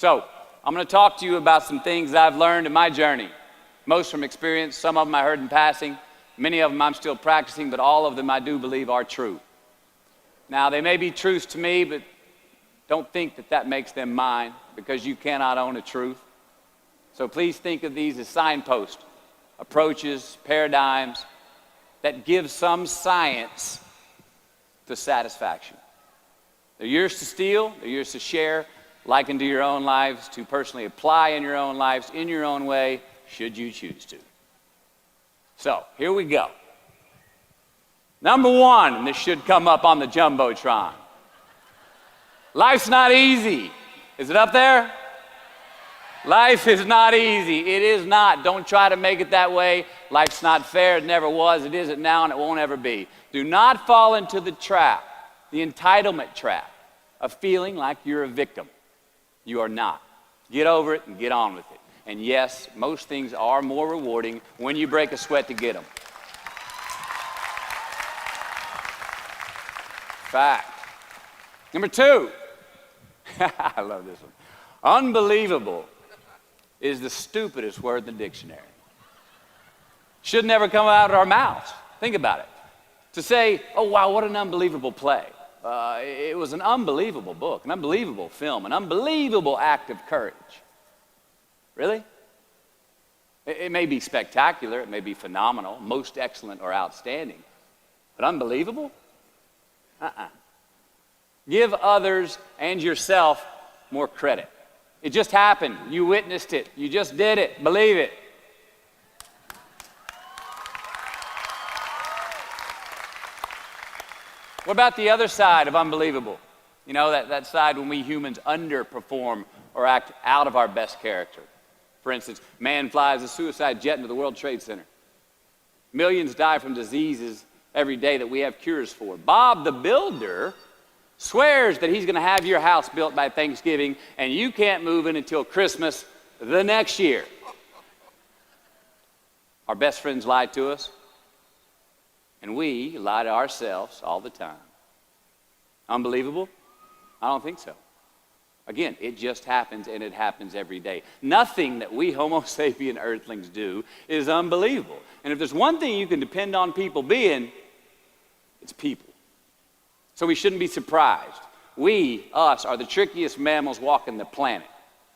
So, I'm going to talk to you about some things I've learned in my journey. Most from experience, some of them I heard in passing, many of them I'm still practicing, but all of them I do believe are true. Now, they may be truths to me, but don't think that that makes them mine, because you cannot own a truth. So please think of these as signposts, approaches, paradigms that give some science to satisfaction. They're yours to steal, they're yours to share, liken to your own lives, to personally apply in your own lives, in your own way, should you choose to. So, here we go. Number one, and this should come up on the Jumbotron. Life's not easy. Is it up there? Life is not easy. It is not. Don't try to make it that way. Life's not fair. It never was. It isn't now, and it won't ever be. Do not fall into the trap, the entitlement trap, of feeling like you're a victim. You are not. Get over it and get on with it. And yes, most things are more rewarding when you break a sweat to get them. Fact. Number two. I love this one. Unbelievable is the stupidest word in the dictionary. Should never come out of our mouths. Think about it. To say, oh wow, what an unbelievable play. It was an unbelievable book, an unbelievable film, an unbelievable act of courage. Really? It may be spectacular, it may be phenomenal, most excellent or outstanding, but unbelievable? Give others and yourself more credit. It just happened. You witnessed it. You just did it. Believe it. What about the other side of unbelievable? You know, that side when we humans underperform or act out of our best character. For instance, man flies a suicide jet into the World Trade Center. Millions die from diseases every day that we have cures for. Bob the Builder swears that he's going to have your house built by Thanksgiving, and you can't move in until Christmas the next year. Our best friends lie to us, and we lie to ourselves all the time. Unbelievable? I don't think so. Again, it just happens, and it happens every day. Nothing that we Homo sapien earthlings do is unbelievable. And if there's one thing you can depend on people being, it's people. So we shouldn't be surprised. We, us, are the trickiest mammals walking the planet.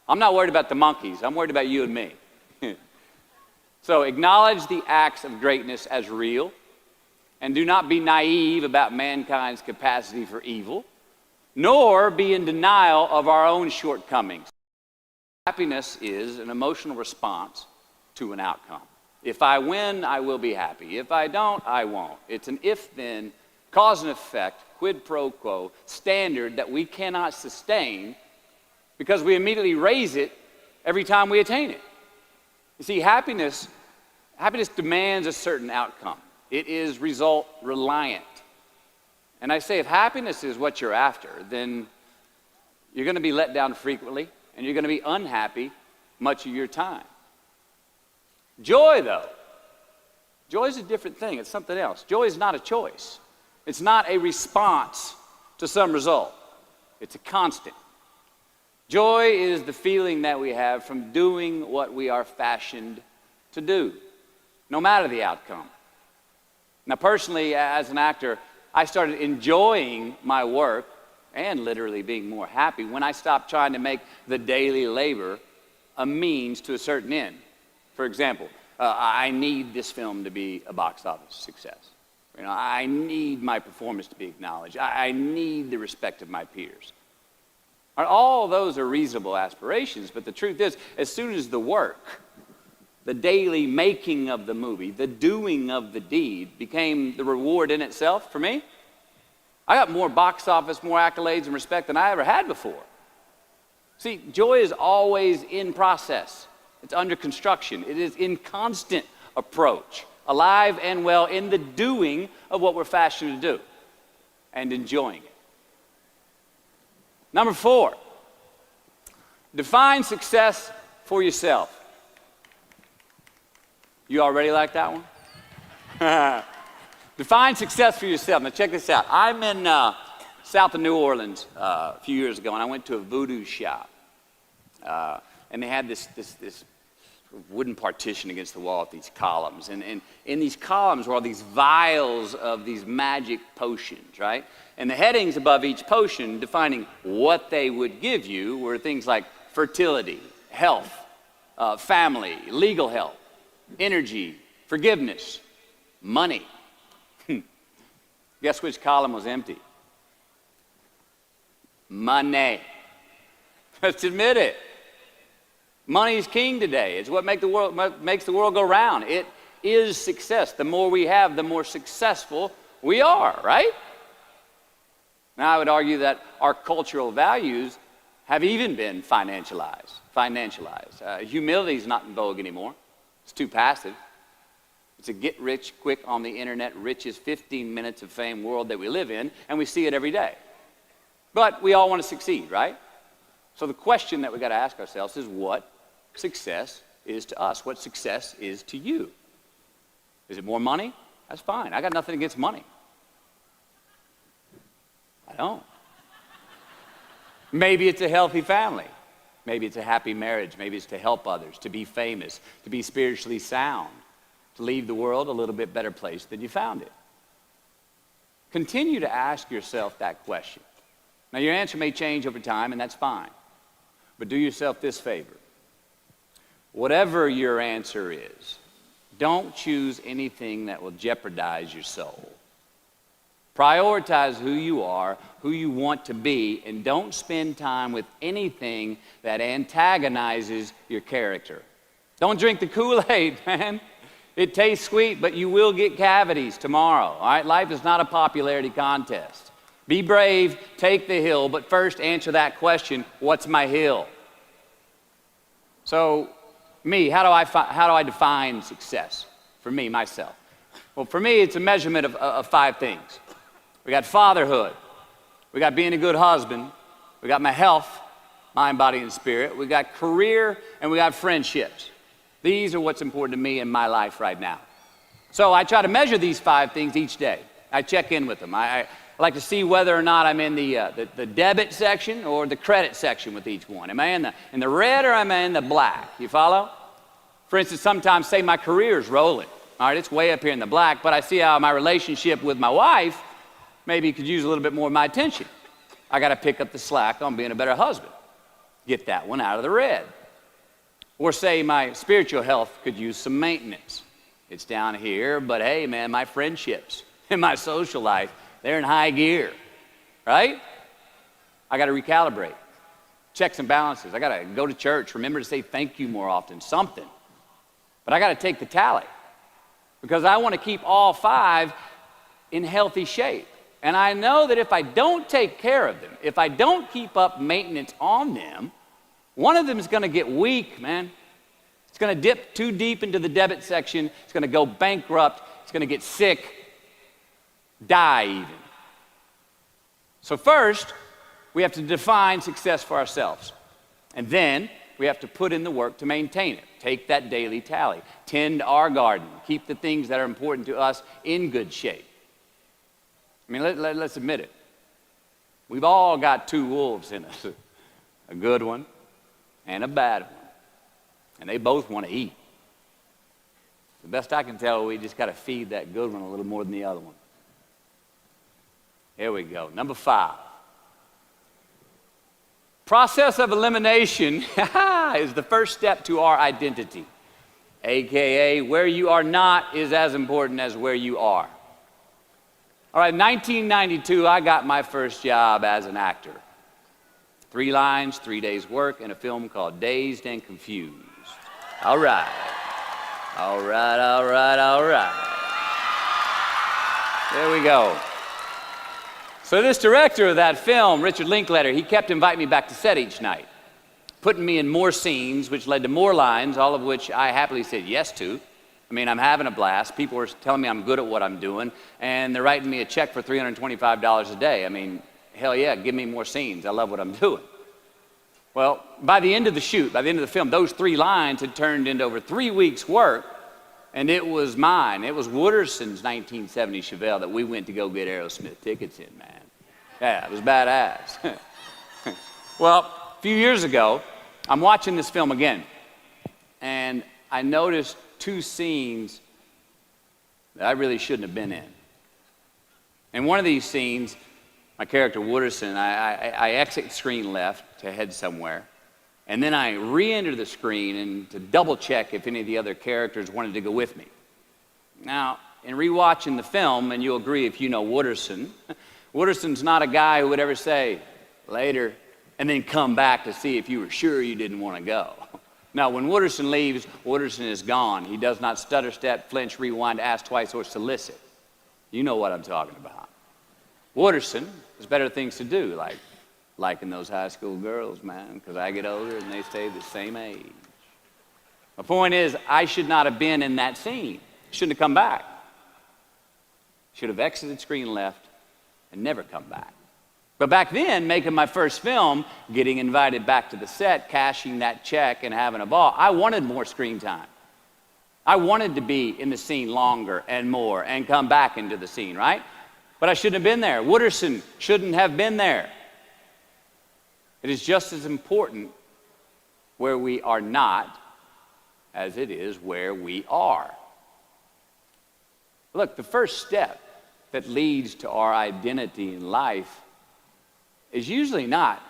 I'm not worried about the monkeys. I'm worried about you and me. So acknowledge the acts of greatness as real, and do not be naive about mankind's capacity for evil, nor be in denial of our own shortcomings. Happiness is an emotional response to an outcome. If I win, I will be happy. If I don't, I won't. It's an if-then, cause and effect, quid pro quo standard that we cannot sustain because we immediately raise it every time we attain it. You see, happiness demands a certain outcome. It is result reliant. And I say if happiness is what you're after, then you're going to be let down frequently and you're going to be unhappy much of your time. Joy, though, joy is a different thing. It's something else. Joy is not a choice. It's not a response to some result. It's a constant. Joy is the feeling that we have from doing what we are fashioned to do, no matter the outcome. Now, personally, as an actor, I started enjoying my work and literally being more happy when I stopped trying to make the daily labor a means to a certain end. For example, I need this film to be a box office success. You know, I need my performance to be acknowledged. I need the respect of my peers. All those are reasonable aspirations, but the truth is, as soon as the work, the daily making of the movie, the doing of the deed became the reward in itself for me, I got more box office, more accolades and respect than I ever had before. See, joy is always in process. It's under construction. It is in constant approach, alive and well in the doing of what we're fashioned to do and enjoying it. Number 4, define success for yourself. You already like that one? Define success for yourself. Now check this out. I'm in south of New Orleans a few years ago, and I went to a voodoo shop. And they had this wooden partition against the wall with these columns. And in these columns were all these vials of these magic potions, right? And the headings above each potion defining what they would give you were things like fertility, health, family, legal help, energy, forgiveness, money. Guess which column was empty? Money. Let's admit it. Money is king today. It's what makes the world go round. It is success. The more we have, the more successful we are, right? Now, I would argue that our cultural values have even been financialized. Humility is not in vogue anymore. It's too passive. It's a get-rich-quick on the internet, richest 15 minutes of fame world that we live in, and we see it every day. But we all want to succeed, right? So the question that we've got to ask ourselves is what success is to us, what success is to you. Is it more money? That's fine. I got nothing against money. I don't. Maybe it's a healthy family. Maybe it's a happy marriage. Maybe it's to help others, to be famous, to be spiritually sound, to leave the world a little bit better place than you found it. Continue to ask yourself that question. Now, your answer may change over time, and that's fine. But do yourself this favor. Whatever your answer is, don't choose anything that will jeopardize your soul. Prioritize who you are, who you want to be, and don't spend time with anything that antagonizes your character. Don't drink the Kool-Aid, man. It tastes sweet, but you will get cavities tomorrow, all right? Life is not a popularity contest. Be brave, take the hill, but first answer that question, what's my hill? So, how do I define success? For me, myself. Well, for me, it's a measurement of 5 things. We got fatherhood. We got being a good husband. We got my health, mind, body, and spirit. We got career, and we got friendships. These are what's important to me in my life right now. So I try to measure these 5 things each day. I check in with them. I like to see whether or not I'm in the debit section or the credit section with each one. Am I in the red or am I in the black? You follow? For instance, sometimes say my career is rolling. All right, it's way up here in the black, but I see how my relationship with my wife maybe could use a little bit more of my attention. I got to pick up the slack on being a better husband. Get that one out of the red. Or say my spiritual health could use some maintenance. It's down here, but hey, man, my friendships and my social life, they're in high gear, right? I got to recalibrate. Checks and balances. I got to go to church. Remember to say thank you more often. Something. But I got to take the tally because I want to keep all 5 in healthy shape. And I know that if I don't take care of them, if I don't keep up maintenance on them, one of them is going to get weak, man. It's going to dip too deep into the debit section. It's going to go bankrupt. It's going to get sick, die even. So first, we have to define success for ourselves. And then we have to put in the work to maintain it. Take that daily tally. Tend our garden. Keep the things that are important to us in good shape. I mean, let's admit it. We've all got 2 wolves in us. A good one and a bad one. And they both want to eat. The best I can tell, we just got to feed that good one a little more than the other one. Here we go. Number 5. Process of elimination is the first step to our identity. AKA, where you are not is as important as where you are. All right, 1992, I got my first job as an actor. 3 lines, 3 days work in a film called Dazed and Confused. All right. All right, all right, all right. There we go. So this director of that film, Richard Linklater, he kept inviting me back to set each night, putting me in more scenes, which led to more lines, all of which I happily said yes to. I mean, I'm having a blast. People are telling me I'm good at what I'm doing, and they're writing me a check for $325 a day. I mean, hell yeah, give me more scenes. I love what I'm doing. Well, by the end of the shoot, by the end of the film, those 3 lines had turned into over 3 weeks' work, and it was mine. It was Wooderson's 1970 Chevelle that we went to go get Aerosmith tickets in, man. Yeah, it was badass. Well, a few years ago, I'm watching this film again, and I noticed two scenes that I really shouldn't have been in. In one of these scenes, my character Wooderson, I exit screen left to head somewhere, and then I re-enter the screen and to double check if any of the other characters wanted to go with me. Now, in rewatching the film, and you'll agree if you know Wooderson, Wooderson's not a guy who would ever say, later, and then come back to see if you were sure you didn't want to go. Now, when Wooderson leaves, Wooderson is gone. He does not stutter, step, flinch, rewind, ask twice, or solicit. You know what I'm talking about. Wooderson has better things to do, like liking those high school girls, man, because I get older and they stay the same age. My point is, I should not have been in that scene. Shouldn't have come back. Should have exited screen left and never come back. But back then, making my first film, getting invited back to the set, cashing that check and having a ball, I wanted more screen time. I wanted to be in the scene longer and more and come back into the scene, right? But I shouldn't have been there. Wooderson shouldn't have been there. It is just as important where we are not as it is where we are. Look, the first step that leads to our identity in life is usually not,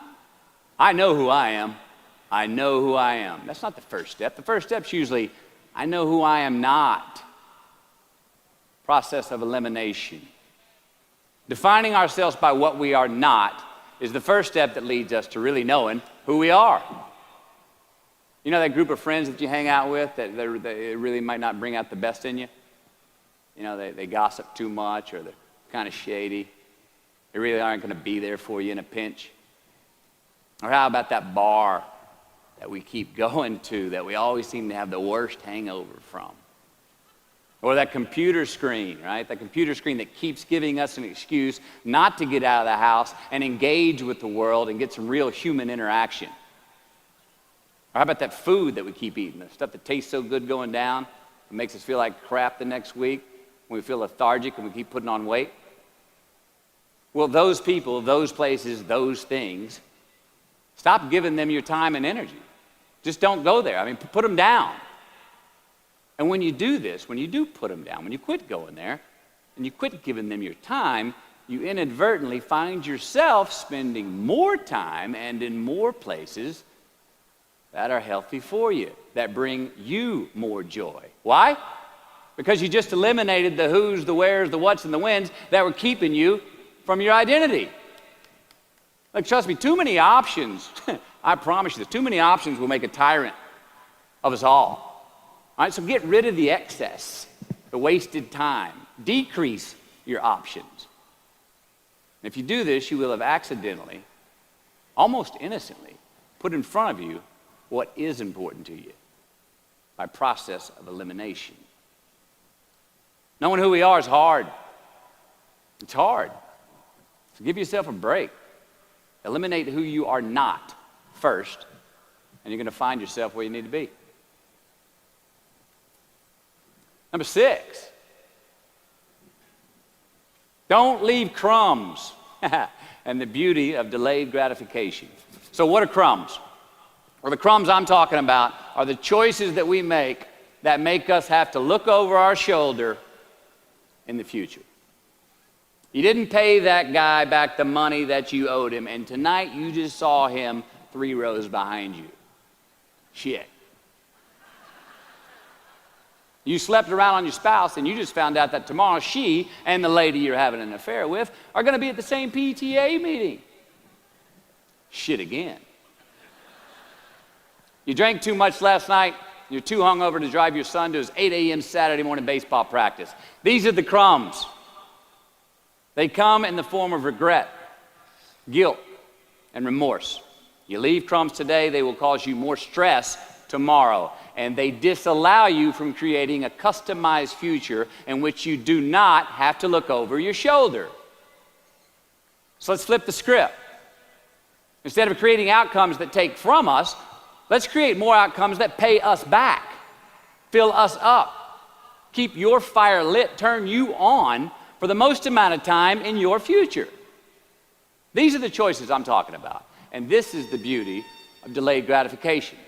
I know who I am, I know who I am. That's not the first step. The first step's usually, I know who I am not. Process of elimination. Defining ourselves by what we are not is the first step that leads us to really knowing who we are. You know that group of friends that you hang out with that they really might not bring out the best in you? You know, they gossip too much, or they're kind of shady. They really aren't going to be there for you in a pinch. Or how about that bar that we keep going to that we always seem to have the worst hangover from? Or that computer screen, right? That computer screen that keeps giving us an excuse not to get out of the house and engage with the world and get some real human interaction. Or how about that food that we keep eating, the stuff that tastes so good going down, it makes us feel like crap the next week, when we feel lethargic and we keep putting on weight? Well, those people, those places, those things, stop giving them your time and energy. Just don't go there. I mean, put them down. And when you do this, when you do put them down, when you quit going there, and you quit giving them your time, you inadvertently find yourself spending more time and in more places that are healthy for you, that bring you more joy. Why? Because you just eliminated the who's, the where's, the what's, and the when's that were keeping you from your identity. Like, trust me, too many options, I promise you this, too many options will make a tyrant of us all. All right, so get rid of the excess, the wasted time. Decrease your options. And if you do this, you will have accidentally, almost innocently, put in front of you what is important to you by process of elimination. Knowing who we are is hard. It's hard. So give yourself a break. Eliminate who you are not first, and you're going to find yourself where you need to be. Number 6, don't leave crumbs and the beauty of delayed gratification. So what are crumbs? Well, the crumbs I'm talking about are the choices that we make that make us have to look over our shoulder in the future. You didn't pay that guy back the money that you owed him, and tonight you just saw him 3 rows behind you. Shit. You slept around on your spouse, and you just found out that tomorrow she and the lady you're having an affair with are going to be at the same PTA meeting. Shit again. You drank too much last night. You're too hungover to drive your son to his 8 a.m. Saturday morning baseball practice. These are the crumbs. They come in the form of regret, guilt, and remorse. You leave crumbs today, they will cause you more stress tomorrow. And they disallow you from creating a customized future in which you do not have to look over your shoulder. So let's flip the script. Instead of creating outcomes that take from us, let's create more outcomes that pay us back, fill us up, keep your fire lit, turn you on for the most amount of time in your future. These are the choices I'm talking about. And this is the beauty of delayed gratification.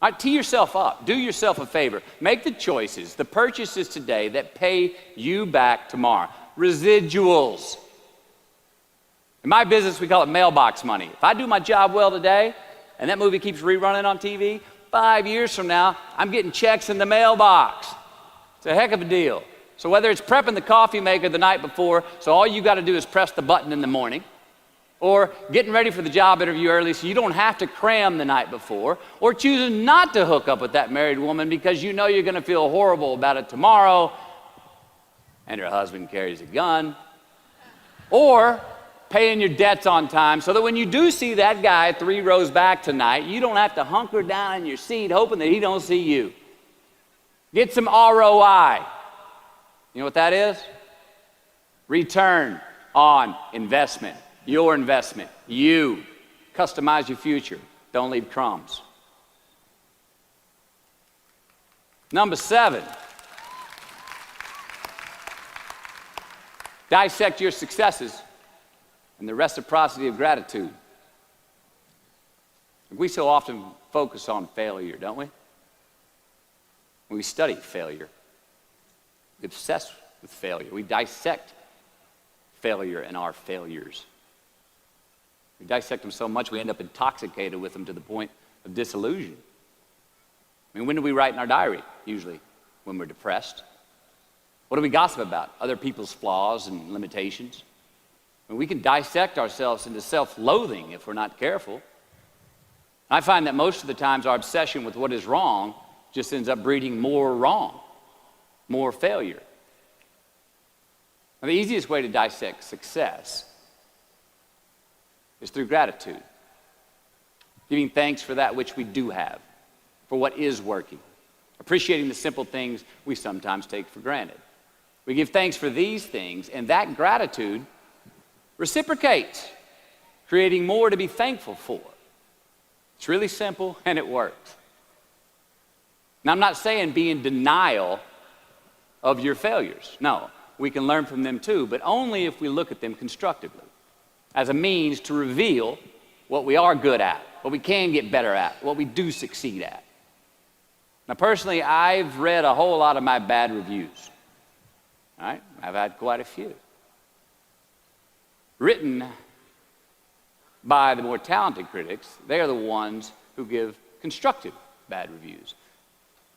All right, tee yourself up. Do yourself a favor. Make the choices, the purchases today that pay you back tomorrow. Residuals. In my business, we call it mailbox money. If I do my job well today, and that movie keeps rerunning on TV, 5 years from now, I'm getting checks in the mailbox. It's a heck of a deal. So whether it's prepping the coffee maker the night before, so all you got to do is press the button in the morning, or getting ready for the job interview early so you don't have to cram the night before, or choosing not to hook up with that married woman because you know you're going to feel horrible about it tomorrow, and her husband carries a gun, or paying your debts on time so that when you do see that guy 3 rows back tonight, you don't have to hunker down in your seat hoping that he don't see you. Get some ROI. You know what that is? Return on investment. Your investment. You. Customize your future. Don't leave crumbs. Number 7. Dissect your successes and the reciprocity of gratitude. We so often focus on failure, don't we? We study failure. We obsess with failure. We dissect failure and our failures. We dissect them so much we end up intoxicated with them to the point of disillusion. I mean, when do we write in our diary? Usually when we're depressed. What do we gossip about? Other people's flaws and limitations. I mean, we can dissect ourselves into self-loathing if we're not careful. I find that most of the times our obsession with what is wrong just ends up breeding more wrong, more failure. Now, the easiest way to dissect success is through gratitude. Giving thanks for that which we do have, for what is working. Appreciating the simple things we sometimes take for granted. We give thanks for these things, and that gratitude reciprocates, creating more to be thankful for. It's really simple, and it works. Now, I'm not saying be in denial of your failures. No, we can learn from them too, but only if we look at them constructively, as a means to reveal what we are good at, what we can get better at, what we do succeed at. Now, personally, I've read a whole lot of my bad reviews. All right? I've had quite a few. Written by the more talented critics, they are the ones who give constructive bad reviews.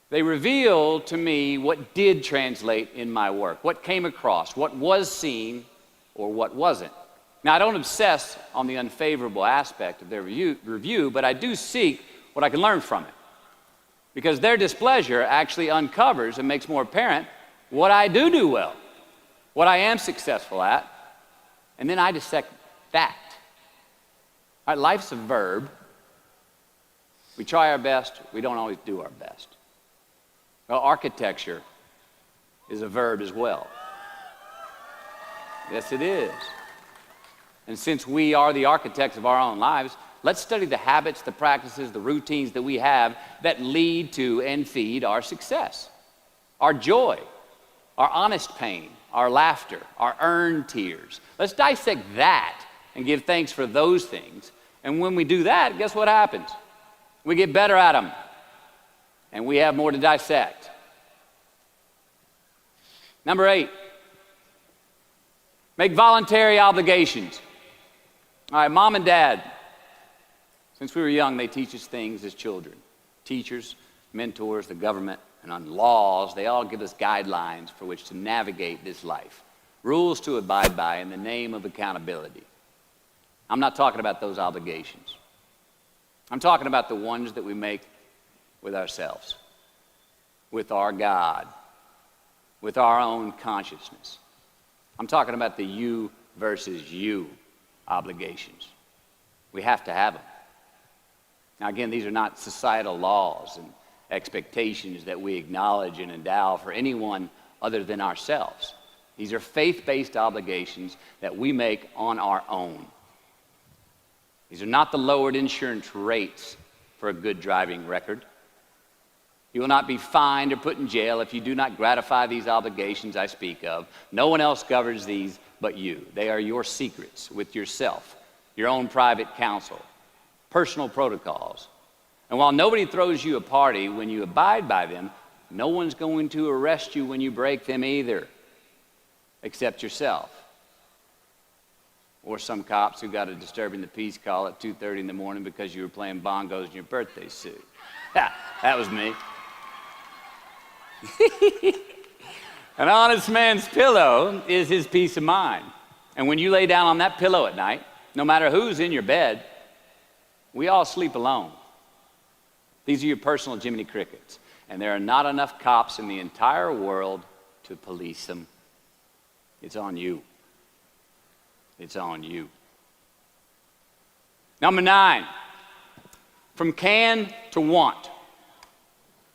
They reveal to me what did translate in my work, what came across, what was seen or what wasn't. Now, I don't obsess on the unfavorable aspect of their review, but I do seek what I can learn from it. Because their displeasure actually uncovers and makes more apparent what I do well, what I am successful at, and then I dissect that. All right, life's a verb. We try our best, we don't always do our best. Well, architecture is a verb as well. Yes, it is. And since we are the architects of our own lives, let's study the habits, the practices, the routines that we have that lead to and feed our success, our joy, our honest pain, our laughter, our earned tears. Let's dissect that and give thanks for those things. And when we do that, guess what happens? We get better at them, and we have more to dissect. Number 8, make voluntary obligations. All right, mom and dad, since we were young, they teach us things as children. Teachers, mentors, the government, and on laws, they all give us guidelines for which to navigate this life. Rules to abide by in the name of accountability. I'm not talking about those obligations. I'm talking about the ones that we make with ourselves, with our God, with our own consciousness. I'm talking about the you versus you obligations. We have to have them. Now, again, these are not societal laws and expectations that we acknowledge and endow for anyone other than ourselves. These are faith-based obligations that we make on our own. These are not the lowered insurance rates for a good driving record. You will not be fined or put in jail if you do not gratify these obligations I speak of. No one else governs these but you. They are your secrets with yourself, your own private counsel. personal protocols. And while nobody throws you a party when you abide by them, no one's going to arrest you when you break them either, except yourself. Or some cops who got a disturbing the peace call at 2:30 in the morning because you were playing bongos in your birthday suit. That was me. An honest man's pillow is his peace of mind. And when you lay down on that pillow at night, no matter who's in your bed, we all sleep alone. These are your personal Jiminy Crickets. And there are not enough cops in the entire world to police them. It's on you. It's on you. Number 9, from can to want.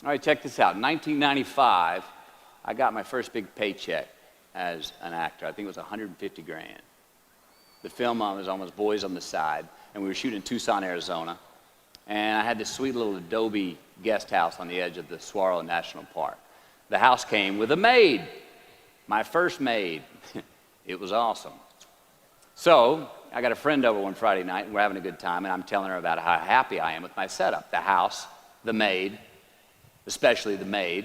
All right, check this out. In 1995, I got my first big paycheck as an actor. I think it was 150 grand. The film was almost Boys on the Side, and we were shooting in Tucson, Arizona. And I had this sweet little adobe guest house on the edge of the Saguaro National Park. The house came with a maid, my first maid. It was awesome. So I got a friend over one Friday night, and we're having a good time, and I'm telling her about how happy I am with my setup. The house, the maid, especially the maid.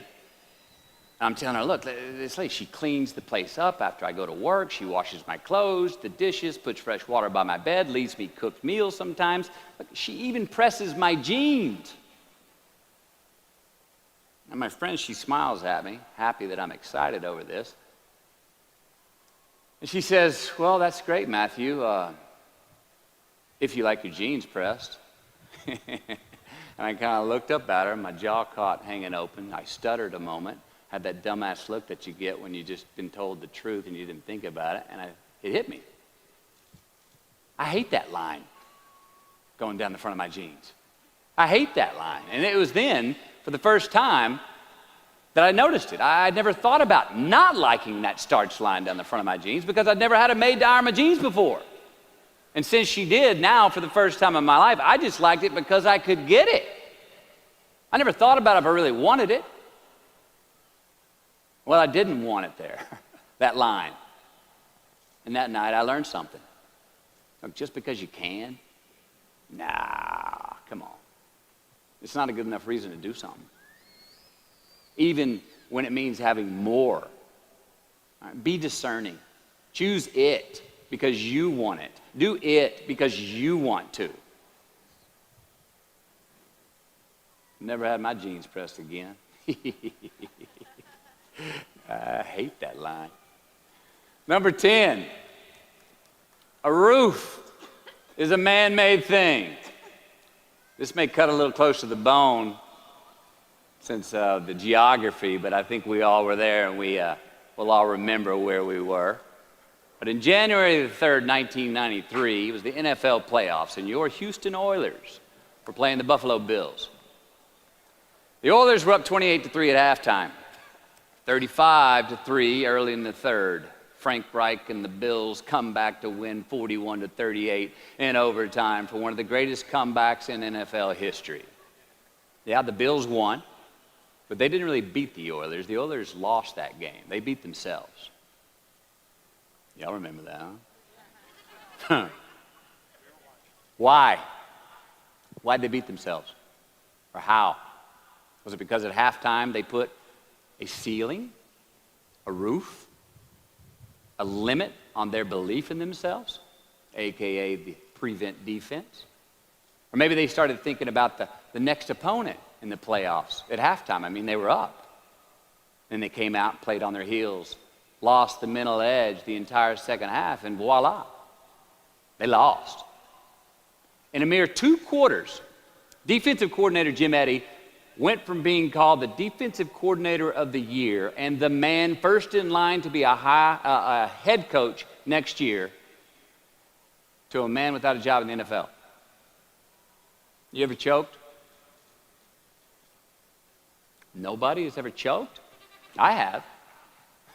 And I'm telling her, look, this lady, she cleans the place up after I go to work. She washes my clothes, the dishes, puts fresh water by my bed, leaves me cooked meals sometimes. Look, she even presses my jeans. And my friend, she smiles at me, happy that I'm excited over this. And she says, well, that's great, Matthew, if you like your jeans pressed. And I kind of looked up at her, my jaw caught hanging open. I stuttered a moment, had that dumbass look that you get when you've just been told the truth and you didn't think about it, and it hit me. I hate that line going down the front of my jeans. I hate that line. And it was then, for the first time, that I noticed it. I'd never thought about not liking that starch line down the front of my jeans because I'd never had a maid to iron my jeans before. And since she did, now for the first time in my life, I just liked it because I could get it. I never thought about if I really wanted it. Well, I didn't want it there, that line. And that night I learned something. Look, just because you can, nah, come on. It's not a good enough reason to do something. Even when it means having more. Right, be discerning. Choose it because you want it. Do it because you want to. Never had my jeans pressed again. I hate that line. Number 10, a roof is a man-made thing. This may cut a little close to the bone since the geography, but I think we all were there and we'll all remember where we were. But in January the 3rd, 1993, it was the NFL playoffs, and your Houston Oilers were playing the Buffalo Bills. The Oilers were up 28-3 at halftime, 35-3 early in the third. Frank Reich and the Bills come back to win 41-38 in overtime for one of the greatest comebacks in NFL history. Yeah, the Bills won, but they didn't really beat the Oilers. The Oilers lost that game. They beat themselves. Y'all remember that, huh? Why? Why'd they beat themselves? Or how? Was it because at halftime they put a ceiling, a roof, a limit on their belief in themselves, aka the prevent defense? Or maybe they started thinking about the next opponent in the playoffs at halftime. I mean, they were up. Then they came out, played on their heels, lost the mental edge the entire second half, and voila, they lost. In a mere 2 quarters, defensive coordinator Jim Eddy went from being called the defensive coordinator of the year and the man first in line to be a head coach next year to a man without a job in the NFL. You ever choked? Nobody has ever choked? I have.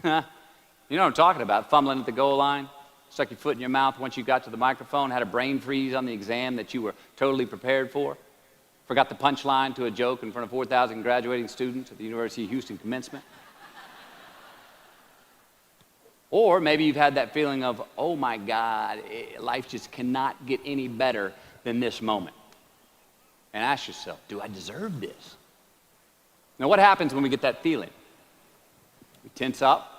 You know what I'm talking about, fumbling at the goal line, stuck your foot in your mouth once you got to the microphone, had a brain freeze on the exam that you were totally prepared for, forgot the punchline to a joke in front of 4,000 graduating students at the University of Houston commencement. Or maybe you've had that feeling of, oh my God, life just cannot get any better than this moment. and ask yourself, do I deserve this? Now, what happens when we get that feeling? We tense up.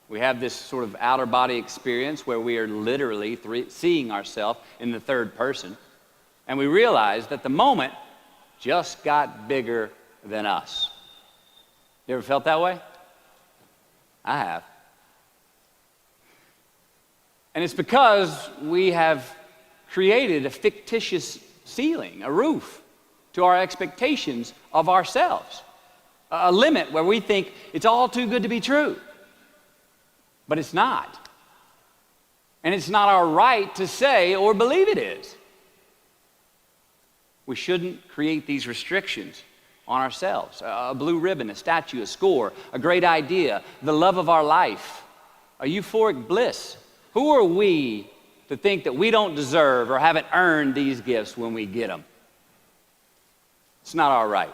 We have this sort of outer body experience where we are literally seeing ourselves in the third person. And we realize that the moment just got bigger than us. You ever felt that way? I have. And it's because we have created a fictitious ceiling, a roof, to our expectations of ourselves. A limit where we think it's all too good to be true. But it's not. And it's not our right to say or believe it is. We shouldn't create these restrictions on ourselves. A blue ribbon, a statue, a score, a great idea, the love of our life, a euphoric bliss. Who are we to think that we don't deserve or haven't earned these gifts when we get them? It's not our right.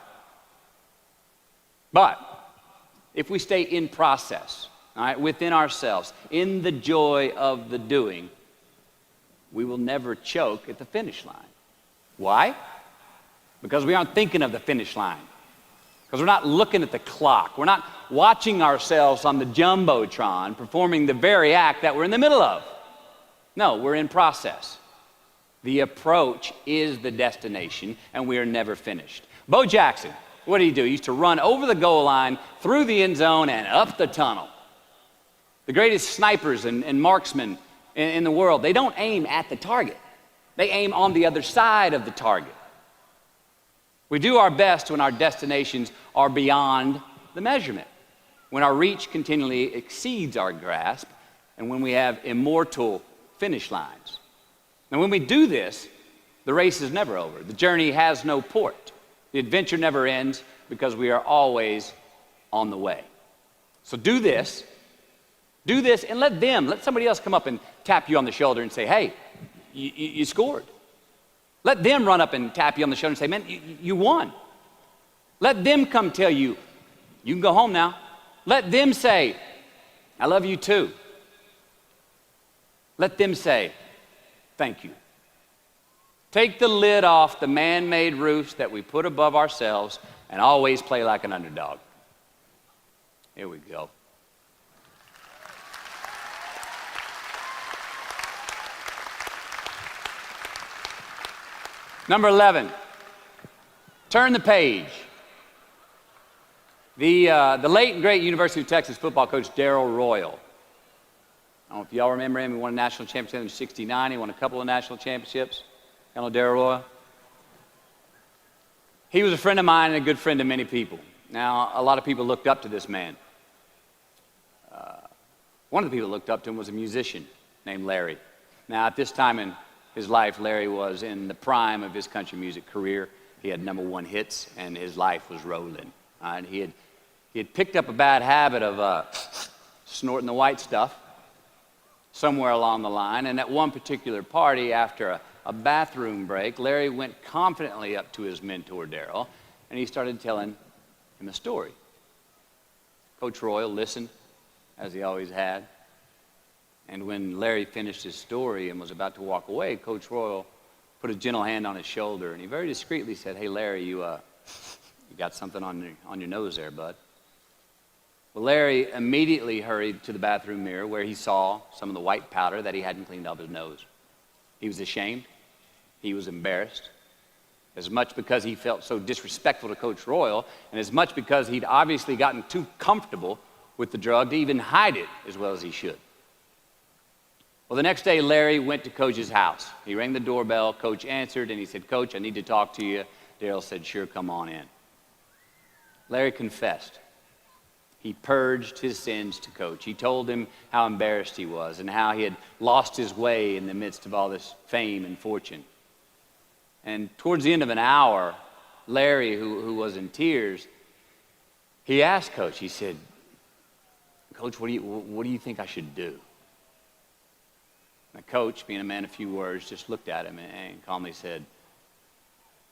But if we stay in process, all right, within ourselves, in the joy of the doing, we will never choke at the finish line. Why? Because we aren't thinking of the finish line. Because we're not looking at the clock. We're not watching ourselves on the Jumbotron performing the very act that we're in the middle of. No, we're in process. The approach is the destination, and we are never finished. Bo Jackson, what did he do? He used to run over the goal line, through the end zone, and up the tunnel. The greatest snipers and marksmen in the world, they don't aim at the target. They aim on the other side of the target. We do our best when our destinations are beyond the measurement, when our reach continually exceeds our grasp, and when we have immortal finish lines. And when we do this, the race is never over. The journey has no port. The adventure never ends because we are always on the way. So do this, and let somebody else come up and tap you on the shoulder and say, hey, you scored. Let them run up and tap you on the shoulder and say, man, you won. Let them come tell you, you can go home now. Let them say, I love you too. Let them say, thank you. Take the lid off the man-made roofs that we put above ourselves and always play like an underdog. Here we go. Number 11, turn the page. The late and great University of Texas football coach Darrell Royal. I don't know if y'all remember him. He won a national championship in '69. He won a couple of national championships. You know Darrell Royal? He was a friend of mine and a good friend of many people. Now, a lot of people looked up to this man. One of the people that looked up to him was a musician named Larry. Now, at this time in his life, Larry was in the prime of his country music career. He had #1 hits, and his life was rolling. And he had picked up a bad habit of snorting the white stuff somewhere along the line. And at one particular party, after a bathroom break, Larry went confidently up to his mentor, Darrell, and he started telling him a story. Coach Royal listened, as he always had. And when Larry finished his story and was about to walk away, Coach Royal put a gentle hand on his shoulder, and he very discreetly said, hey, Larry, you got something on your nose there, bud. Well, Larry immediately hurried to the bathroom mirror where he saw some of the white powder that he hadn't cleaned off his nose. He was ashamed. He was embarrassed, as much because he felt so disrespectful to Coach Royal, and as much because he'd obviously gotten too comfortable with the drug to even hide it as well as he should. Well, the next day, Larry went to Coach's house. He rang the doorbell. Coach answered, and he said, Coach, I need to talk to you. Darrell said, sure, come on in. Larry confessed. He purged his sins to Coach. He told him how embarrassed he was and how he had lost his way in the midst of all this fame and fortune. And towards the end of an hour, Larry, who was in tears, he asked Coach, he said, Coach, what do you think I should do? The coach, being a man of few words, just looked at him and calmly said,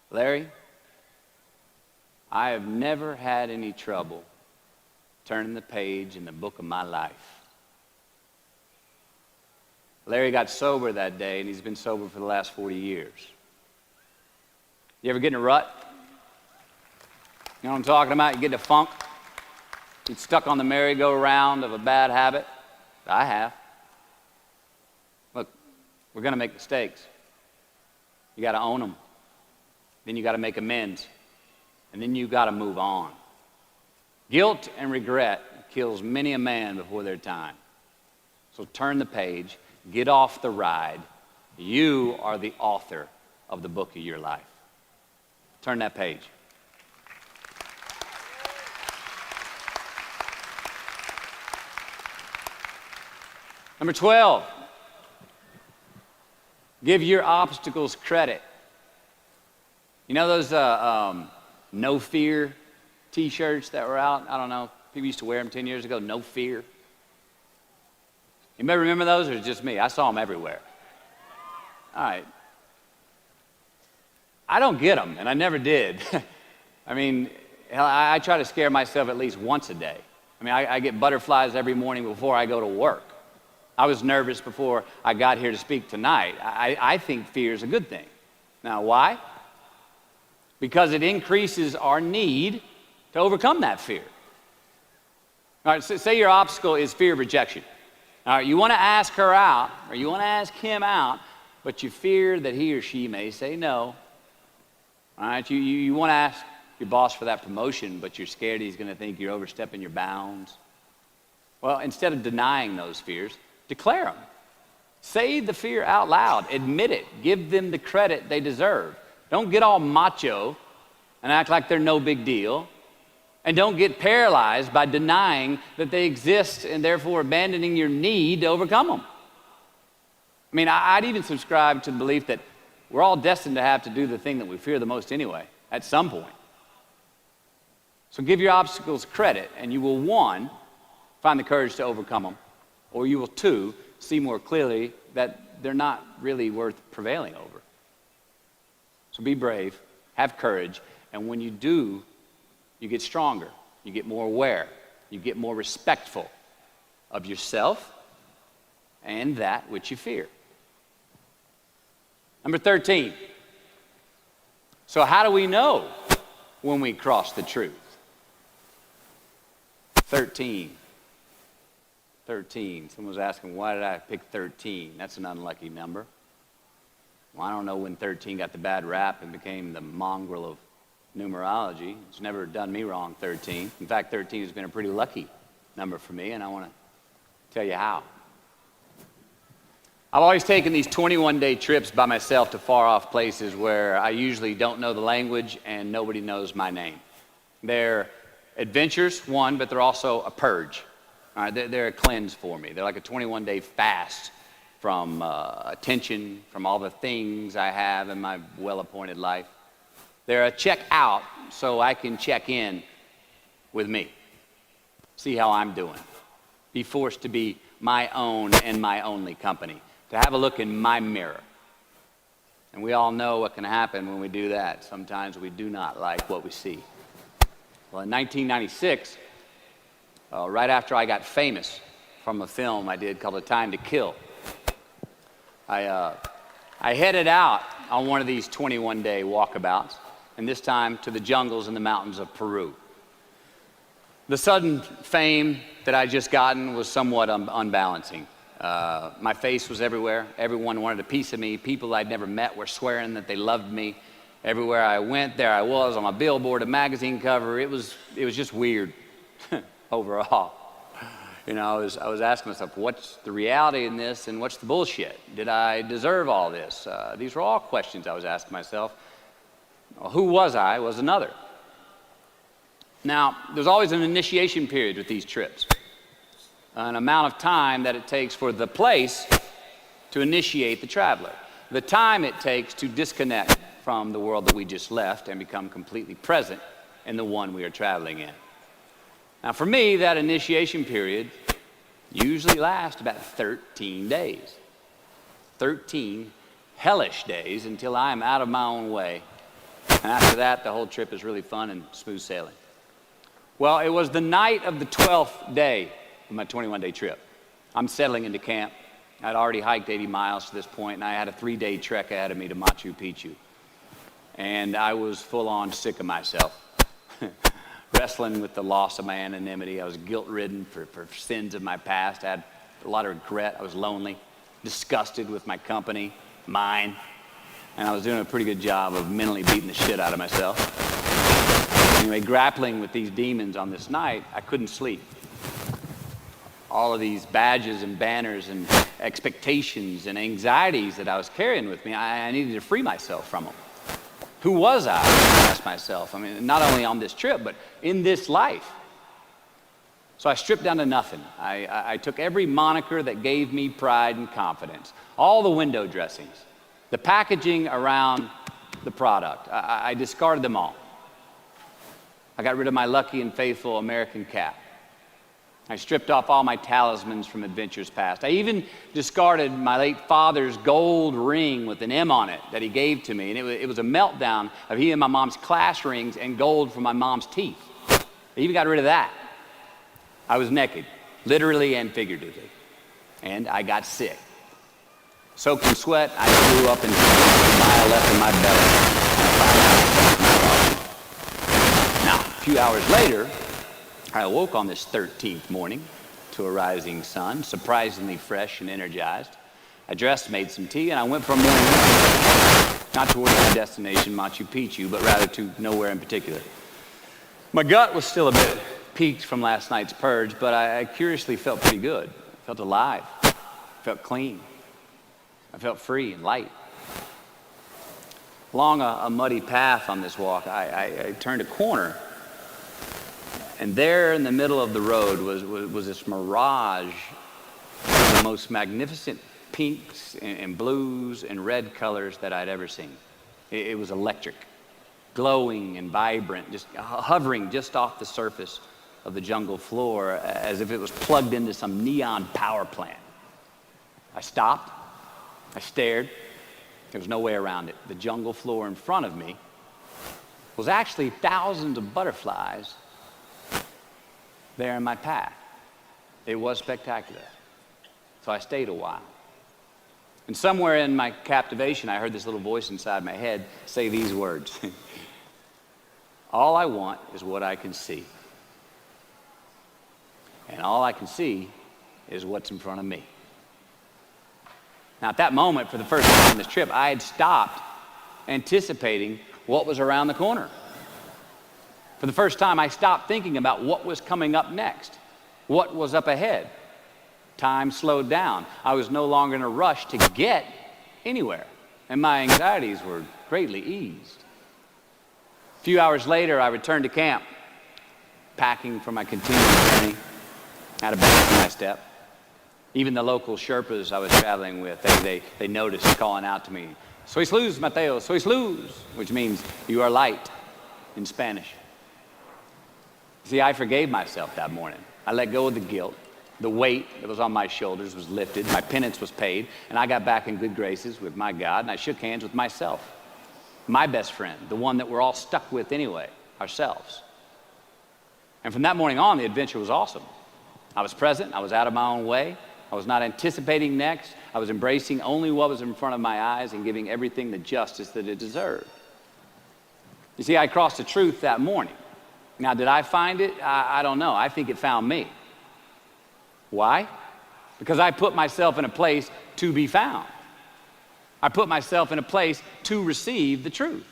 Larry, I have never had any trouble turning the page in the book of my life. Larry got sober that day, and he's been sober for the last 40 years. You ever get in a rut? You know what I'm talking about? You get in a funk. Get stuck on the merry-go-round of a bad habit. I have. Look, we're going to make mistakes. You got to own them. Then you got to make amends. And then you got to move on. Guilt and regret kills many a man before their time. So turn the page, get off the ride. You are the author of the book of your life. Turn that page. Number 12, give your obstacles credit. You know those no fear t-shirts that were out? I don't know. People used to wear them 10 years ago, no fear. Anybody remember those, or is it just me? I saw them everywhere. All right. I don't get them, and I never did. I mean, I try to scare myself at least once a day. I mean, I get butterflies every morning before I go to work. I was nervous before I got here to speak tonight. I think fear is a good thing. Now, why? Because it increases our need to overcome that fear. All right, so say your obstacle is fear of rejection. All right, you want to ask her out, or you want to ask him out, but you fear that he or she may say no. All right, you want to ask your boss for that promotion, but you're scared he's going to think you're overstepping your bounds. Well, instead of denying those fears, declare them. Say the fear out loud. Admit it. Give them the credit they deserve. Don't get all macho and act like they're no big deal. And don't get paralyzed by denying that they exist and therefore abandoning your need to overcome them. I mean, I'd even subscribe to the belief that we're all destined to have to do the thing that we fear the most anyway, at some point. So give your obstacles credit, and you will, 1, find the courage to overcome them, or you will, 2, see more clearly that they're not really worth prevailing over. So be brave, have courage, and when you do, you get stronger, you get more aware, you get more respectful of yourself and that which you fear. Number 13. So how do we know when we cross the truth? 13. Someone was asking, why did I pick 13? That's an unlucky number. Well, I don't know when 13 got the bad rap and became the mongrel of numerology. It's never done me wrong, 13. In fact, 13 has been a pretty lucky number for me, and I want to tell you how. I've always taken these 21-day trips by myself to far-off places where I usually don't know the language and nobody knows my name. They're adventures, one, but they're also a purge. All right, they're a cleanse for me. They're like a 21-day fast from attention, from all the things I have in my well-appointed life. They're a check out so I can check in with me, see how I'm doing, be forced to be my own and my only company, to have a look in my mirror. And we all know what can happen when we do that. Sometimes we do not like what we see. Well, in 1996, right after I got famous from a film I did called A Time to Kill, I headed out on one of these 21-day walkabouts, and this time to the jungles and the mountains of Peru. The sudden fame that I'd just gotten was somewhat unbalancing. My face was everywhere. Everyone wanted a piece of me. People I'd never met were swearing that they loved me. Everywhere I went, there I was on a billboard, a magazine cover. It was just weird overall. You know, I was asking myself, what's the reality in this and what's the bullshit? Did I deserve all this? These were all questions I was asking myself. Well, who was I was another. Now, there's always an initiation period with these trips, an amount of time that it takes for the place to initiate the traveler, the time it takes to disconnect from the world that we just left and become completely present in the one we are traveling in. Now, for me, that initiation period usually lasts about 13 days. 13 hellish days until I am out of my own way. And after that, the whole trip is really fun and smooth sailing. Well, it was the night of the 12th day of my 21-day trip. I'm settling into camp. I'd already hiked 80 miles to this point, and I had a 3-day trek ahead of me to Machu Picchu. And I was full on sick of myself. Wrestling with the loss of my anonymity. I was guilt-ridden for sins of my past. I had a lot of regret. I was lonely, disgusted with my company, mine. And I was doing a pretty good job of mentally beating the shit out of myself. Anyway, grappling with these demons on this night, I couldn't sleep. All of these badges and banners and expectations and anxieties that I was carrying with me, I needed to free myself from them. Who was I asked myself. I mean, not only on this trip, but in this life. So I stripped down to nothing. I took every moniker that gave me pride and confidence, all the window dressings, the packaging around the product. I discarded them all. I got rid of my lucky and faithful American cap. I stripped off all my talismans from adventures past. I even discarded my late father's gold ring with an M on it that he gave to me. And it was a meltdown of he and my mom's class rings and gold from my mom's teeth. I even got rid of that. I was naked, literally and figuratively. And I got sick. Soaked in sweat, I threw up and a mile left in my belly. Now, a few hours later, I awoke on this 13th morning to a rising sun, surprisingly fresh and energized. I dressed, made some tea, and I went for a morning walk. Not towards my destination, Machu Picchu, but rather to nowhere in particular. My gut was still a bit peaked from last night's purge, but I curiously felt pretty good. I felt alive. I felt clean. I felt free and light. Along a muddy path on this walk, I turned a corner. And there in the middle of the road was this mirage of the most magnificent pinks and blues and red colors that I'd ever seen. It was electric, glowing and vibrant, just hovering just off the surface of the jungle floor as if it was plugged into some neon power plant. I stopped. I stared. There was no way around it. The jungle floor in front of me was actually thousands of butterflies there in my path. It was spectacular. So I stayed a while. And somewhere in my captivation, I heard this little voice inside my head say these words. All I want is what I can see. And all I can see is what's in front of me. Now, at that moment, for the first time on this trip, I had stopped anticipating what was around the corner. For the first time, I stopped thinking about what was coming up next, what was up ahead. Time slowed down. I was no longer in a rush to get anywhere, and my anxieties were greatly eased. A few hours later, I returned to camp, packing for my continuing journey. I had a bang in my step. Even the local Sherpas I was traveling with, they noticed calling out to me, "Sois luz, Mateo, sois luz," which means you are light in Spanish. See, I forgave myself that morning. I let go of the guilt. The weight that was on my shoulders was lifted. My penance was paid. And I got back in good graces with my God. And I shook hands with myself, my best friend, the one that we're all stuck with anyway, ourselves. And from that morning on, the adventure was awesome. I was present. I was out of my own way. I was not anticipating next. I was embracing only what was in front of my eyes and giving everything the justice that it deserved. You see, I crossed the truth that morning. Now, did I find it? I don't know. I think it found me. Why? Because I put myself in a place to be found. I put myself in a place to receive the truth.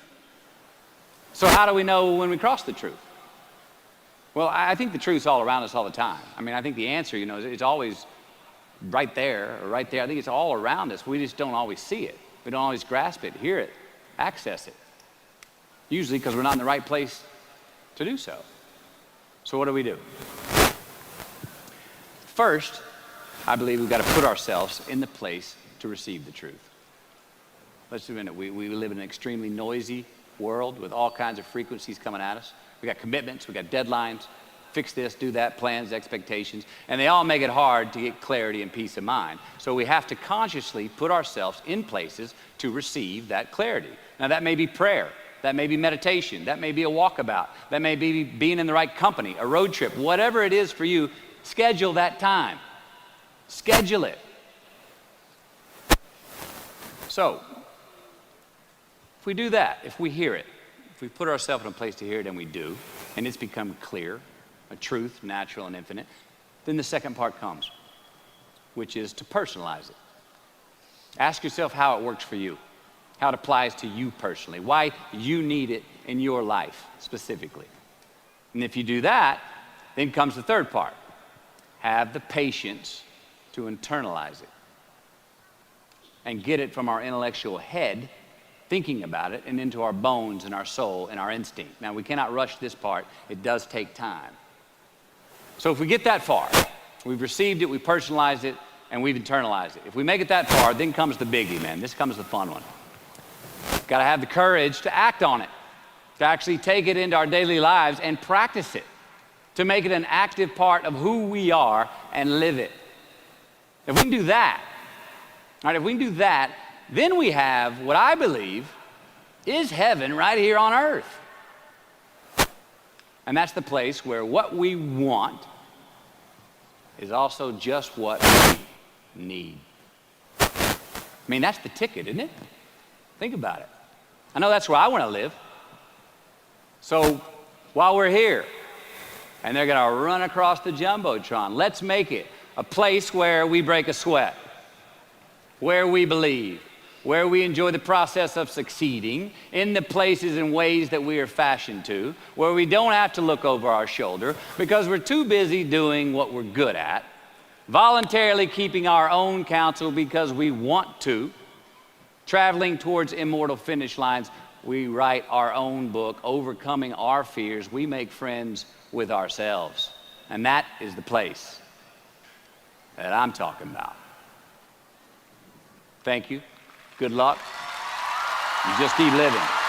So how do we know when we cross the truth? Well, I think the truth's all around us all the time. I mean, I think the answer, it's always right there or right there. I think it's all around us. We just don't always see it. We don't always grasp it, hear it, access it. Usually because we're not in the right place to do so. So what do? First, I believe we've got to put ourselves in the place to receive the truth. Let's admit it. We live in an extremely noisy world with all kinds of frequencies coming at us. We got commitments, we got deadlines, fix this, do that, plans, expectations, and they all make it hard to get clarity and peace of mind. So we have to consciously put ourselves in places to receive that clarity. Now that may be prayer. That may be meditation. That may be a walkabout. That may be being in the right company, a road trip. Whatever it is for you, schedule that time. Schedule it. So, If we do that, if we hear it, if we put ourselves in a place to hear it, and we do, and it's become clear, a truth, natural and infinite, then the second part comes, which is to personalize it. Ask yourself how it works for you, how it applies to you personally, why you need it in your life specifically. And if you do that, then comes the third part. Have the patience to internalize it and get it from our intellectual head, thinking about it, and into our bones and our soul and our instinct. Now, we cannot rush this part. It does take time. So if we get that far, we've received it, we personalized it, and we've internalized it. If we make it that far, then comes the biggie, man. This comes the fun one. Got to have the courage to act on it, to actually take it into our daily lives and practice it, to make it an active part of who we are and live it. If we can do that, all right, if we can do that, then we have what I believe is heaven right here on earth. And that's the place where what we want is also just what we need. I mean, that's the ticket, isn't it? Think about it. I know that's where I want to live. So while we're here, and they're going to run across the Jumbotron, let's make it a place where we break a sweat, where we believe, where we enjoy the process of succeeding in the places and ways that we are fashioned to, where we don't have to look over our shoulder because we're too busy doing what we're good at, voluntarily keeping our own counsel because we want to, traveling towards immortal finish lines. We write our own book, overcoming our fears. We make friends with ourselves. And that is the place that I'm talking about. Thank you. Good luck. You just keep living.